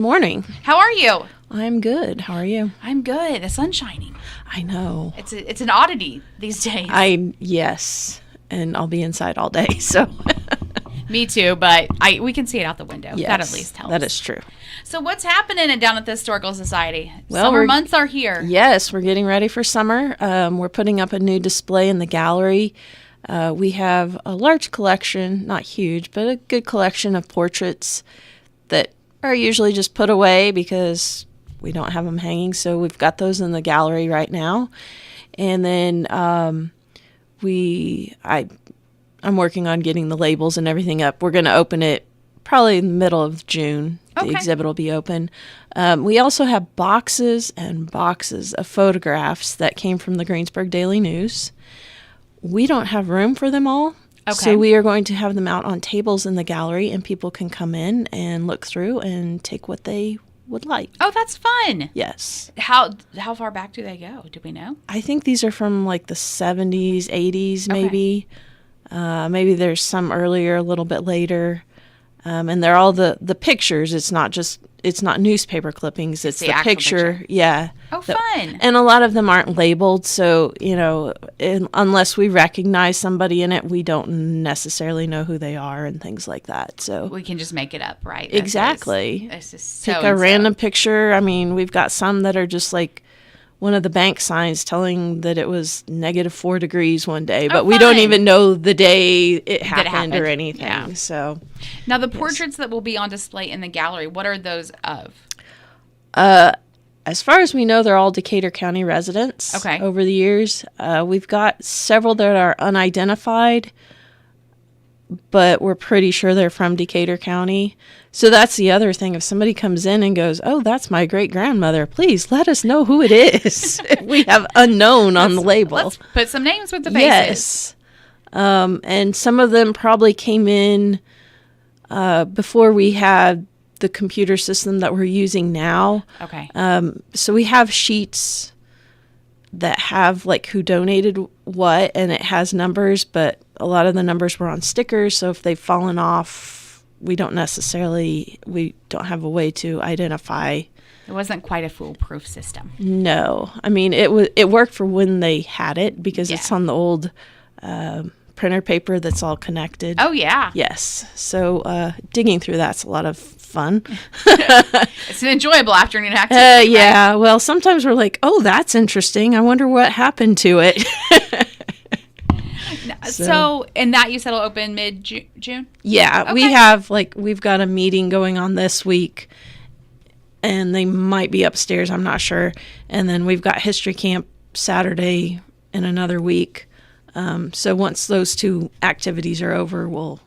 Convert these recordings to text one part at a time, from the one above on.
Morning. How are you? I'm good. How are you? I'm good. The sun's shining. I know. It's an oddity these days. Yes. And I'll be inside all day, so. Me too, but we can see it out the window. Yes, that at least helps. That is true. So what's happening down at the Historical Society? Well, Summer months are here. Yes, we're getting ready for summer. We're putting up a new display in the gallery. We have a large collection, not huge, but a good collection of portraits that are usually just put away because we don't have them hanging. So we've got those in the gallery right now. And then I'm working on getting the labels and everything up. We're going to open it probably in the middle of June. The exhibit will be open. We also have boxes and boxes of photographs that came from the Greensburg Daily News. We don't have room for them all. Okay. So we are going to have them out on tables in the gallery, and people can come in and look through and take what they would like. Oh, that's fun. Yes. How far back do they go? Do we know? I think these are from like the 70s, 80s maybe. Okay. Maybe there's some earlier, a little bit later. And they're all the pictures. It's not newspaper clippings. It's the picture. Yeah. Oh, fun. And a lot of them aren't labeled. So, unless we recognize somebody in it, we don't necessarily know who they are and things like that. So we can just make it up, right? Exactly. This is Pick a random picture. I mean, we've got some that are just like one of the bank signs telling that it was -4 degrees one day, but we don't even know the day it happened or anything. Yeah. So now the portraits that will be on display in the gallery, what are those of? As far as we know, they're all Decatur County residents. Okay. Over the years, we've got several that are unidentified, but we're pretty sure they're from Decatur County. So that's the other thing. If somebody comes in and goes, "Oh, that's my great-grandmother," please let us know who it is. We have unknown on the label. Let's put some names with the faces. Yes. And some of them probably came in before we had the computer system that we're using now. Okay. So we have sheets that have like who donated what, and it has numbers, but a lot of the numbers were on stickers. So if they've fallen off, we don't have a way to identify. It wasn't quite a foolproof system. No. I mean, it worked for when they had it because it's on the old printer paper that's all connected. Oh, yeah. Yes. So digging through that's a lot of fun. It's an enjoyable afternoon activity. Yeah. Right? Well, sometimes we're like, oh, that's interesting. I wonder what happened to it. So, and that you said will open mid-June? Yeah. Okay. We've got a meeting going on this week, and they might be upstairs. I'm not sure. And then we've got history camp Saturday in another week. So once those two activities are over, we'll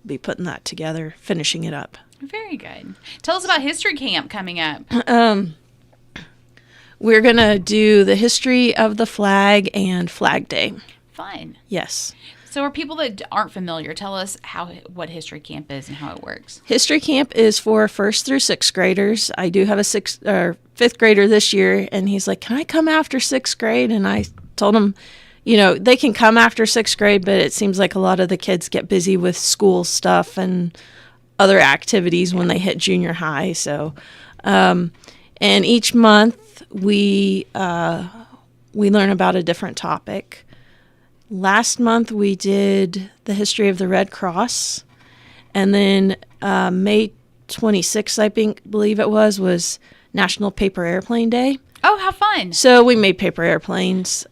be putting that together, finishing it up. Very good. Tell us about history camp coming up. We're going to do the history of the flag and Flag Day. Fun. Yes. So for people that aren't familiar, tell us what history camp is and how it works. History camp is for 1st through 6th graders. I do have a 5th grader this year, and he's like, "Can I come after 6th grade?" And I told him, they can come after 6th grade, but it seems like a lot of the kids get busy with school stuff and other activities when they hit junior high. So, and each month we learn about a different topic. Last month we did the history of the Red Cross, and then May 26th, I believe it was National Paper Airplane Day. Oh, how fun. So we made paper airplanes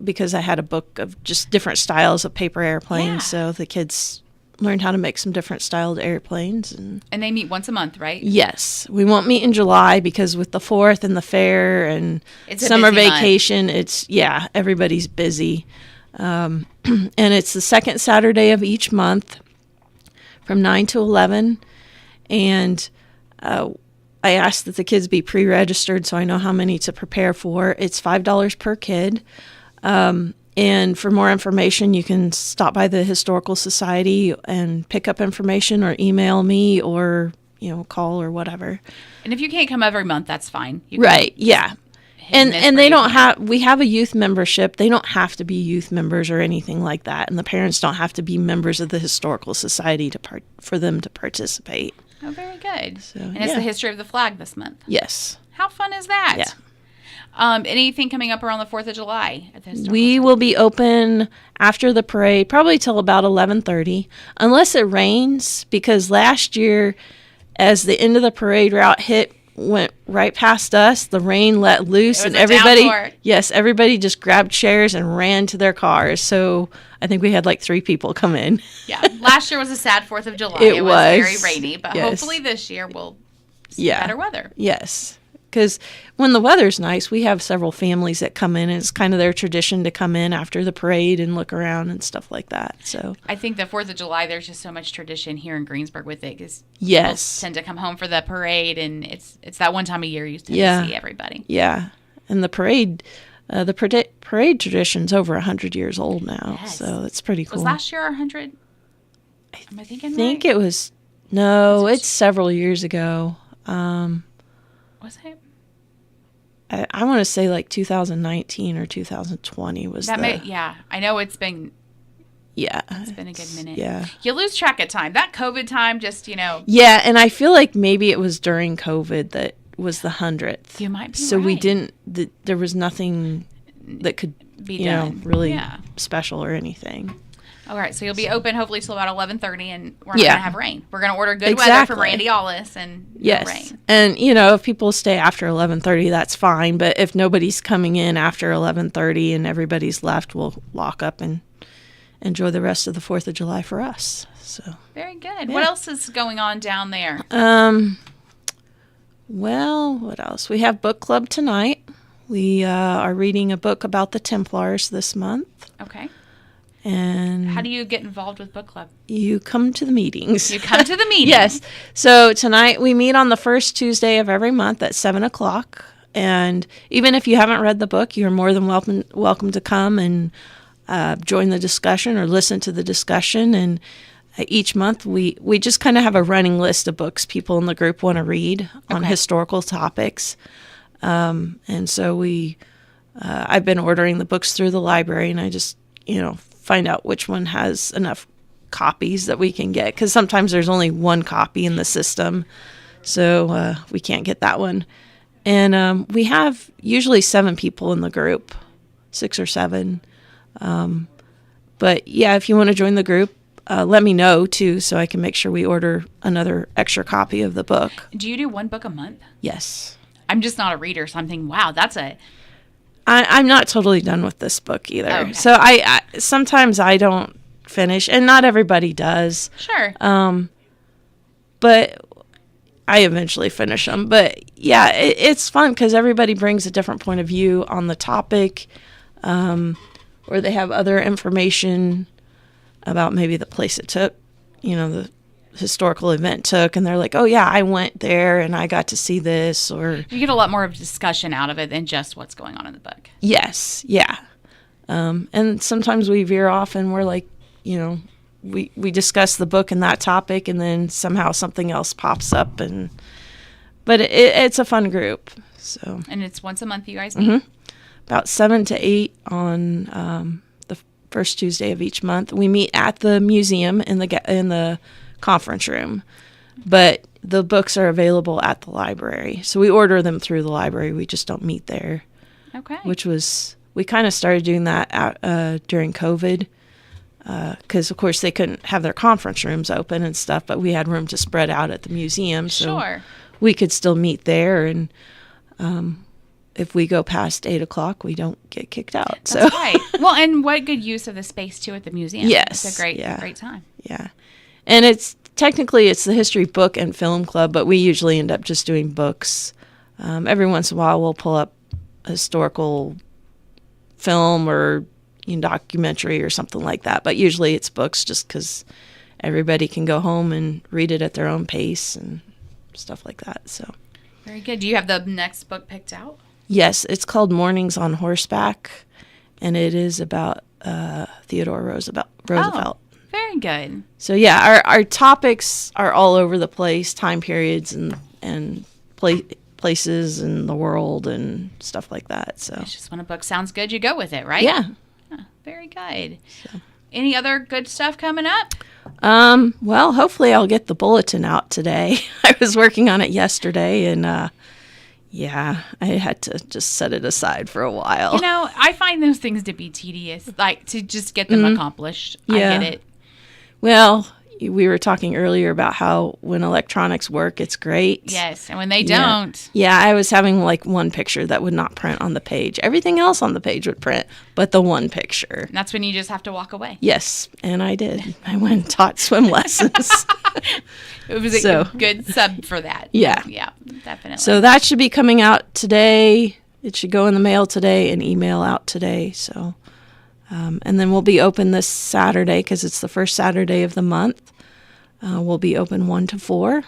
because I had a book of just different styles of paper airplanes. Yeah. So the kids learned how to make some different styled airplanes. And they meet once a month, right? Yes. We won't meet in July because with the 4th and the fair and summer vacation, everybody's busy. And it's the second Saturday of each month from 9 to 11. And I asked that the kids be pre-registered so I know how many to prepare for. It's $5 per kid. And for more information, you can stop by the Historical Society and pick up information or email me or, call or whatever. And if you can't come every month, that's fine. Right, yeah. And they don't have, we have a youth membership. They don't have to be youth members or anything like that. And the parents don't have to be members of the Historical Society for them to participate. Oh, very good. So, and it's the history of the flag this month. Yes. How fun is that? Yeah. Anything coming up around the 4th of July at the Historical We Society? will be open after the parade, probably till about 11:30, unless it rains, because last year, as the end of the parade route went right past us, the rain let loose, and everybody just grabbed chairs and ran to their cars. So I think we had like 3 people come in. Yeah. Last year was a sad 4th of July. It was very rainy, but hopefully this year we'll see better weather. Yes. Because when the weather's nice, we have several families that come in, and it's kind of their tradition to come in after the parade and look around and stuff like that. So I think the 4th of July, there's just so much tradition here in Greensburg with it, because people tend to come home for the parade, and it's that one time a year you tend to see everybody. Yeah, and the parade tradition's over 100 years old now, so it's pretty cool. Was last year 100? Am I thinking right? I think it was. No, it's several years ago. Was it? I want to say like 2019 or 2020 was yeah, I know it's been. Yeah. It's been a good minute. Yeah. You lose track of time. That COVID time just, Yeah, and I feel like maybe it was during COVID that was the 100th. You might be so right. we didn't, there was nothing that could be done. Really special or anything. All right, so you'll be open hopefully till about 11:30, and we're not going to have rain. We're going to order good weather from Randy Allis and rain. And, if people stay after 11:30, that's fine. But if nobody's coming in after 11:30 and everybody's left, we'll lock up and enjoy the rest of the 4th of July for us. So very good. Yeah. What else is going on down there? Well, what else? We have book club tonight. We are reading a book about the Templars this month. Okay. And how do you get involved with book club? You come to the meetings. You come to the meetings. Yes. So tonight we meet on the first Tuesday of every month at 7:00. And even if you haven't read the book, you're more than welcome to come and join the discussion or listen to the discussion. And each month we just kind of have a running list of books people in the group want to read on historical topics. And so I've been ordering the books through the library, and I just, find out which one has enough copies that we can get, because sometimes there's only one copy in the system, so we can't get that one. And we have usually 7 people in the group, 6 or 7. But yeah, if you want to join the group, let me know too, so I can make sure we order another extra copy of the book. Do you do one book a month? Yes. I'm just not a reader, so I'm thinking, wow, that's I'm not totally done with this book either. Okay. So I sometimes I don't finish, and not everybody does. Sure. But I eventually finish them. But yeah, it's fun because everybody brings a different point of view on the topic, or they have other information about maybe the place it took, the historical event took, and they're like, oh yeah, I went there and I got to see this. Or you get a lot more of discussion out of it than just what's going on in the book. Yes, yeah. And sometimes we veer off and we're like, we discuss the book and that topic, and then somehow something else pops up, but it's a fun group. So, and it's once a month you guys meet? Mm-hmm. About 7 to 8 on the first Tuesday of each month. We meet at the museum in the conference room, but the books are available at the library, so we order them through the library. We just don't meet there. Okay. We kind of started doing that during COVID, because of course they couldn't have their conference rooms open and stuff, but we had room to spread out at the museum, so we could still meet there. And if we go past 8:00, we don't get kicked out. That's right. Well, and what good use of the space too at the museum. Yes, it's a great time. Yeah. And it's the history book and film club, but we usually end up just doing books. Every once in a while, we'll pull up a historical film or documentary or something like that. But usually it's books, just because everybody can go home and read it at their own pace and stuff like that. So very good. Do you have the next book picked out? Yes, it's called Mornings on Horseback, and it is about Theodore Roosevelt. Oh. Very good. So yeah, our topics are all over the place, time periods and places in the world and stuff like that. So it's just when a book sounds good, you go with it, right? Yeah. Very good. So. any other good stuff coming up? Well, hopefully I'll get the bulletin out today. I was working on it yesterday, and yeah, I had to just set it aside for a while. You know, I find those things to be tedious, like to just get them accomplished. Yeah. I get it. Well, we were talking earlier about how when electronics work, it's great. Yes, and when they don't. Yeah, I was having like one picture that would not print on the page. Everything else on the page would print, but the one picture. And that's when you just have to walk away. Yes, and I did. I went and taught swim lessons. It was a good sub for that. Yeah. Yeah, definitely. So that should be coming out today. It should go in the mail today and email out today. So, and then we'll be open this Saturday because it's the first Saturday of the month. We'll be open 1 to 4.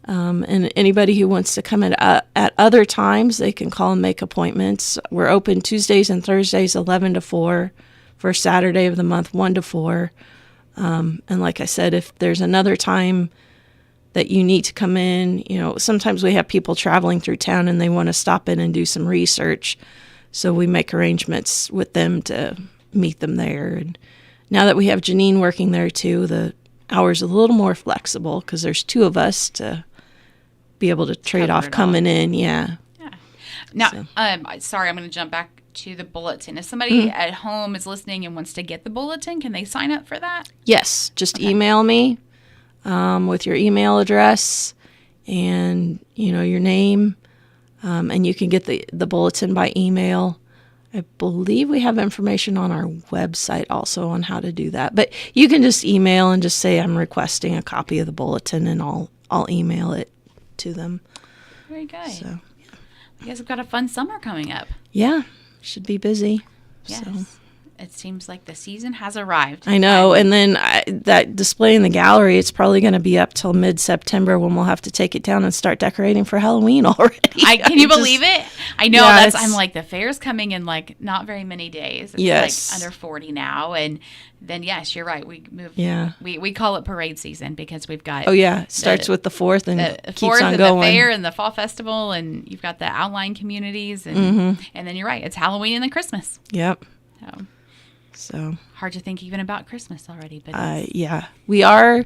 And anybody who wants to come at other times, they can call and make appointments. We're open Tuesdays and Thursdays, 11 to 4. First Saturday of the month, 1 to 4. And like I said, if there's another time that you need to come in, you know, sometimes we have people traveling through town and they want to stop in and do some research. So we make arrangements with them to meet them there. And now that we have Janine working there too, the hours are a little more flexible because there's 2 of us to be able to trade off coming in. Yeah. Now, sorry, I'm going to jump back to the bulletin. If somebody at home is listening and wants to get the bulletin, can they sign up for that? Yes. Just email me with your email address and, you know, your name, and you can get the bulletin by email. I believe we have information on our website also on how to do that. But you can just email and just say, I'm requesting a copy of the bulletin, and I'll email it to them. Very good. So, yeah. You guys have got a fun summer coming up. Yeah, should be busy. Yes. So. It seems like the season has arrived. I know. And then that display in the gallery, it's probably going to be up till mid-September when we'll have to take it down and start decorating for Halloween already. Can you believe it? I know. Yeah, I'm like, the fair's coming in like not very many days. It's like under 40 now. And then, yes, you're right. We move. Yeah. We call it parade season because we've got. Oh, yeah. It starts with the 4th and keeps on and going. The fair and the fall festival. And you've got the outlying communities. And, and then you're right. It's Halloween and then Christmas. Yep. So hard to think even about Christmas already, but yeah, we are.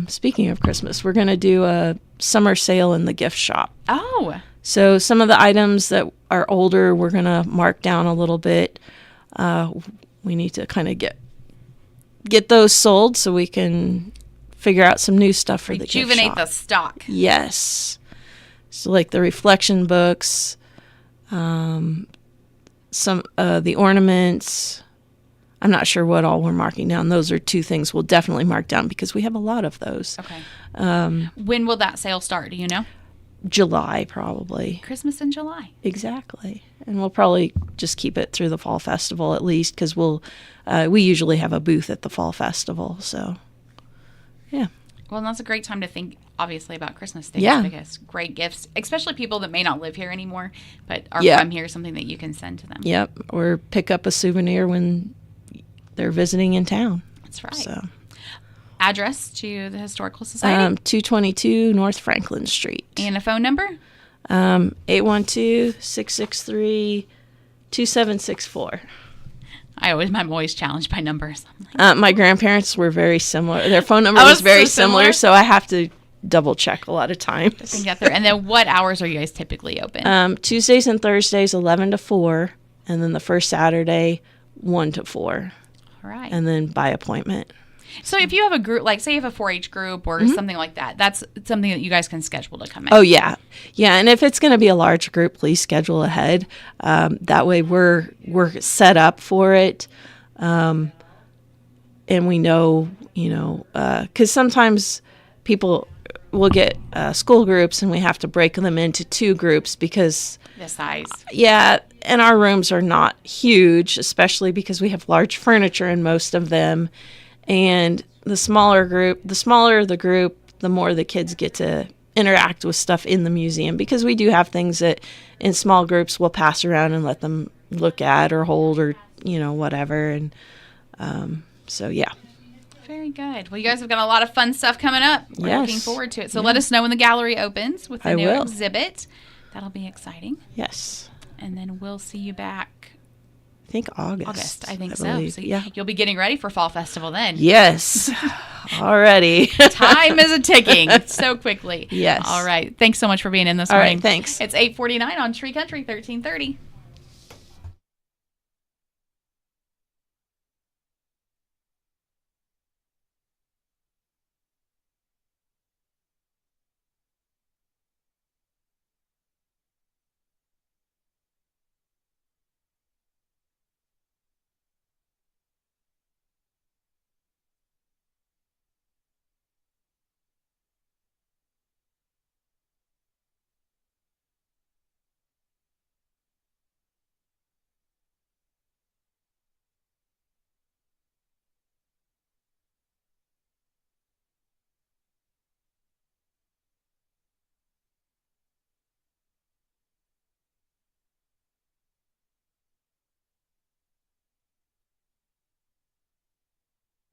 Speaking of Christmas, we're going to do a summer sale in the gift shop. Oh, so some of the items that are older, we're going to mark down a little bit. We need to kind of get those sold so we can figure out some new stuff for the gift shop. Rejuvenate the stock. Yes, so like the reflection books, some the ornaments. I'm not sure what all we're marking down. Those are 2 things we'll definitely mark down because we have a lot of those. Okay. When will that sale start? Do you know? July, probably. Christmas in July. Exactly. And we'll probably just keep it through the fall festival at least because we usually have a booth at the fall festival. So, yeah. Well, and that's a great time to think, obviously, about Christmas things. Yeah. Because great gifts, especially people that may not live here anymore, but are from here, something that you can send to them. Yep. Or pick up a souvenir when they're visiting in town. That's right. So, address to the Historical Society? 222 North Franklin Street. And a phone number? 812-663-2764. I'm always challenged by numbers. My grandparents were very similar. Their phone number was very similar, so I have to double check a lot of times. And then what hours are you guys typically open? Tuesdays and Thursdays, 11 to 4, and then the first Saturday, 1 to 4. All right. And then by appointment. So if you have a group, like say you have a 4-H group or something like that, that's something that you guys can schedule to come in. Oh, yeah. Yeah, and if it's going to be a large group, please schedule ahead. That way we're set up for it. And we know, because sometimes people will get school groups and we have to break them into 2 groups because the size. Yeah, and our rooms are not huge, especially because we have large furniture in most of them. And the smaller the group, the more the kids get to interact with stuff in the museum, because we do have things that in small groups we'll pass around and let them look at or hold or, whatever. And so, yeah. Very good. Well, you guys have got a lot of fun stuff coming up. We're looking forward to it. So let us know when the gallery opens with the new exhibit. That'll be exciting. Yes. And then we'll see you back I think August, I think so. So you'll be getting ready for Fall Festival then. Yes. Already. Time is a-ticking so quickly. Yes. All right. Thanks so much for being in this morning. All right, thanks. It's 8:49 on Tree Country 1330.